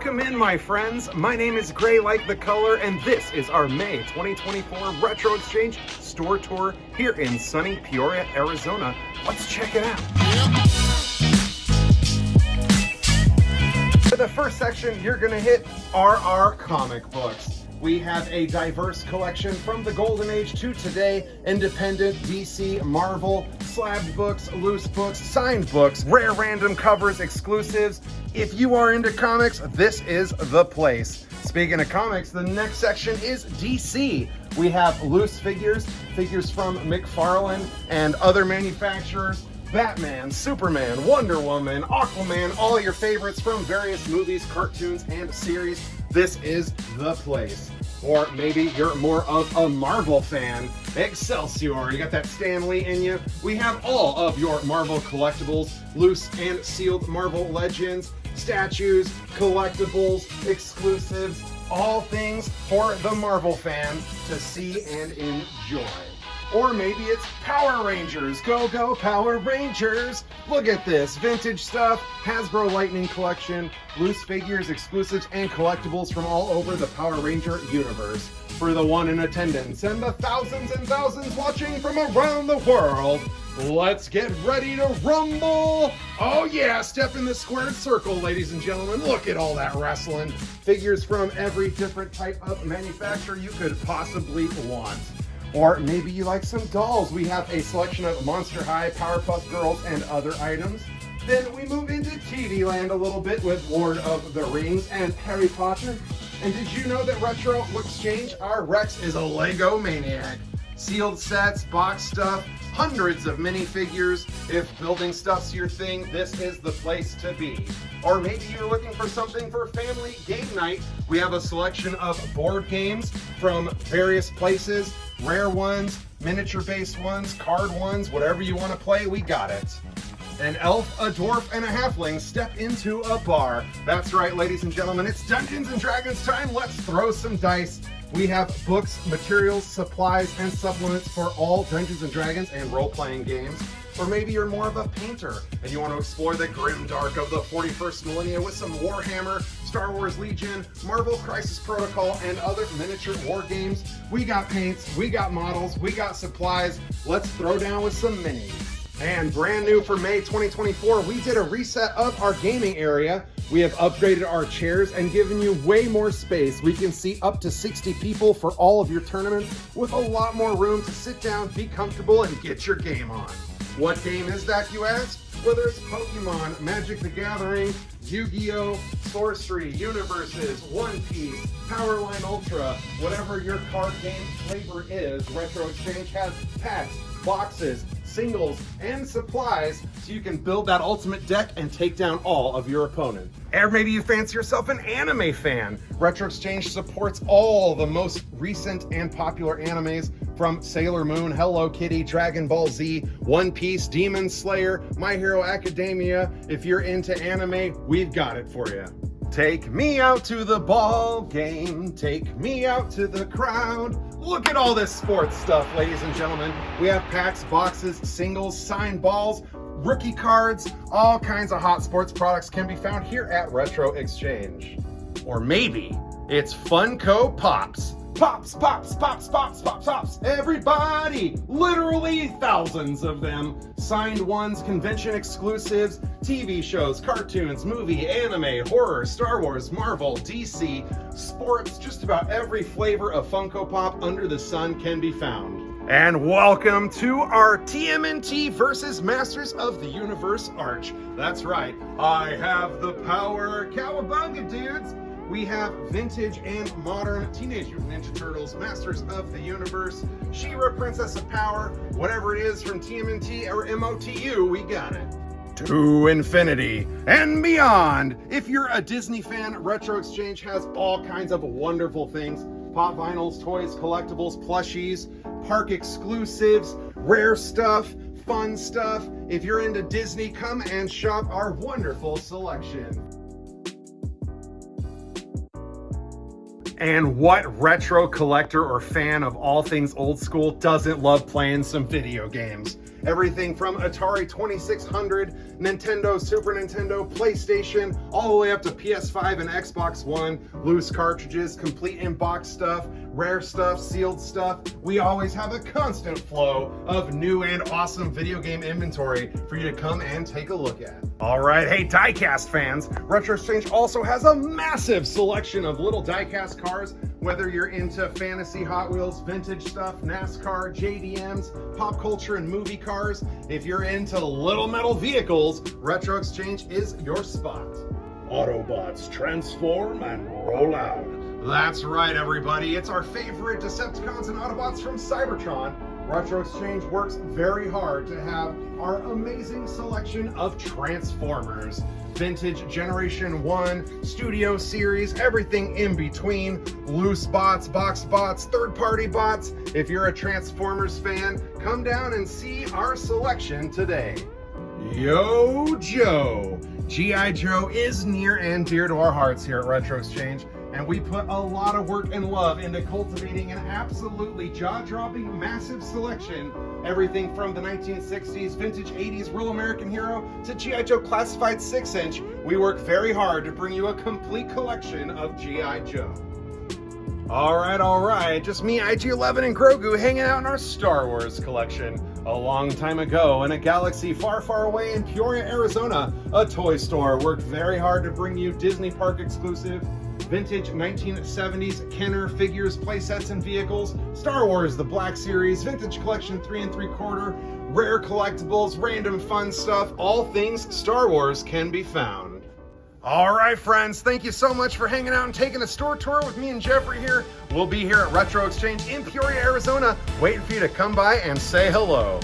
Welcome in, my friends. My name is Gray like the color, and this is our May 2024 Retro Exchange store tour here in sunny Peoria, Arizona. Let's check it out. For the first section, you're gonna hit RR comic books. We have a diverse collection from the golden age to today: independent, DC, Marvel, slabbed books, loose books, signed books, rare random covers, exclusives. If you are into comics, this is the place. Speaking of comics, the next section is DC. We have loose figures from McFarlane and other manufacturers, Batman, Superman, Wonder Woman, Aquaman, all your favorites from various movies, cartoons, and series. This is the place. Or maybe you're more of a Marvel fan. Excelsior, you got that Stan Lee in you. We have all of your Marvel collectibles, loose and sealed Marvel Legends, statues, collectibles, exclusives, all things for the Marvel fan to see and enjoy. Or maybe it's Power Rangers. Go, go, Power Rangers. Look at this. Vintage stuff, Hasbro Lightning Collection, loose figures, exclusives, and collectibles from all over the Power Ranger universe. For the one in attendance and the thousands and thousands watching from around the world, let's get ready to rumble. Oh yeah, step in the squared circle, ladies and gentlemen. Look at all that wrestling. Figures from every different type of manufacturer you could possibly want. Or maybe you like some dolls. We have a selection of Monster High, Powerpuff Girls, and other items. Then we move into TV land a little bit with Lord of the Rings and Harry Potter. And did you know that Retro Exchange, our Rex, is a Lego maniac? Sealed sets, box stuff, hundreds of minifigures. If building stuff's your thing, this is the place to be. Or maybe you're looking for something for family game night. We have a selection of board games from various places, rare ones, miniature-based ones, card ones, whatever you want to play, we got it. An elf, a dwarf, and a halfling step into a bar. That's right, ladies and gentlemen, it's Dungeons & Dragons time. Let's throw some dice. We have books, materials, supplies, and supplements for all Dungeons & Dragons and role-playing games. Or maybe you're more of a painter and you want to explore the grim dark of the 41st millennia with some Warhammer, Star Wars Legion, Marvel Crisis Protocol, and other miniature war games. We got paints, we got models, we got supplies. Let's throw down with some minis. And brand new for May 2024, we did a reset of our gaming area. We have upgraded our chairs and given you way more space. We can seat up to 60 people for all of your tournaments with a lot more room to sit down, be comfortable, and get your game on. What game is that, you ask? Whether it's Pokemon, Magic the Gathering, Yu-Gi-Oh!, Sorcery, Universes, One Piece, Powerline Ultra, whatever your card game flavor is, Retro Exchange has packs, boxes, singles, and supplies so you can build that ultimate deck and take down all of your opponents. Or maybe you fancy yourself an anime fan. Retro Exchange supports all the most recent and popular animes from Sailor Moon, Hello Kitty, Dragon Ball Z, One Piece, Demon Slayer, My Hero Academia. If you're into anime, we've got it for you. Take me out to the ball game, take me out to the crowd. Look at all this sports stuff, ladies and gentlemen. We have packs, boxes, singles, signed balls, rookie cards, all kinds of hot sports products can be found here at Retro Exchange. Or maybe it's Funko Pops. Pops, pops, pops, pops, pops, pops. Everybody, literally thousands of them. Signed ones, convention exclusives, TV shows, cartoons, movie, anime, horror, Star Wars, Marvel, DC, sports, just about every flavor of Funko Pop under the sun can be found. And welcome to our TMNT versus Masters of the Universe Arch. That's right, I have the power. Cowabunga, dudes. We have vintage and modern Teenage Mutant Ninja Turtles, Masters of the Universe, She-Ra, Princess of Power, whatever it is from TMNT or MOTU, we got it. To infinity and beyond. If you're a Disney fan, Retro Exchange has all kinds of wonderful things. Pop vinyls, toys, collectibles, plushies, park exclusives, rare stuff, fun stuff. If you're into Disney, come and shop our wonderful selection. And what retro collector or fan of all things old school doesn't love playing some video games? Everything from Atari 2600, Nintendo, Super Nintendo, PlayStation, all the way up to PS5 and Xbox One. Loose cartridges, complete in-box stuff, rare stuff, sealed stuff. We always have a constant flow of new and awesome video game inventory for you to come and take a look at. All right, hey diecast fans, Retro Exchange also has a massive selection of little diecast cars, whether you're into fantasy, Hot Wheels, vintage stuff, NASCAR, JDMs, pop culture and movie cars. If you're into little metal vehicles, Retro Exchange is your spot. Autobots transform and roll out. That's right, everybody. It's our favorite Decepticons and Autobots from Cybertron. Retro Exchange works very hard to have our amazing selection of Transformers. Vintage Generation 1, Studio Series, everything in between. Loose bots, box bots, third-party bots. If you're a Transformers fan, come down and see our selection today. Yo, Joe! G.I. Joe is near and dear to our hearts here at Retro Exchange, and we put a lot of work and love into cultivating an absolutely jaw-dropping, massive selection. Everything from the 1960s vintage 80s Real American Hero to G.I. Joe Classified 6-inch. We work very hard to bring you a complete collection of G.I. Joe. All right. Just me, IG-11, and Grogu hanging out in our Star Wars collection. A long time ago, in a galaxy far, far away in Peoria, Arizona, a toy store worked very hard to bring you Disney Park exclusive vintage 1970s Kenner figures, playsets, and vehicles, Star Wars The Black Series, Vintage Collection 3 3/4, rare collectibles, random fun stuff, all things Star Wars can be found. All right, friends, thank you so much for hanging out and taking a store tour with me and Jeffrey here. We'll be here at Retro Exchange in Peoria, Arizona, waiting for you to come by and say hello.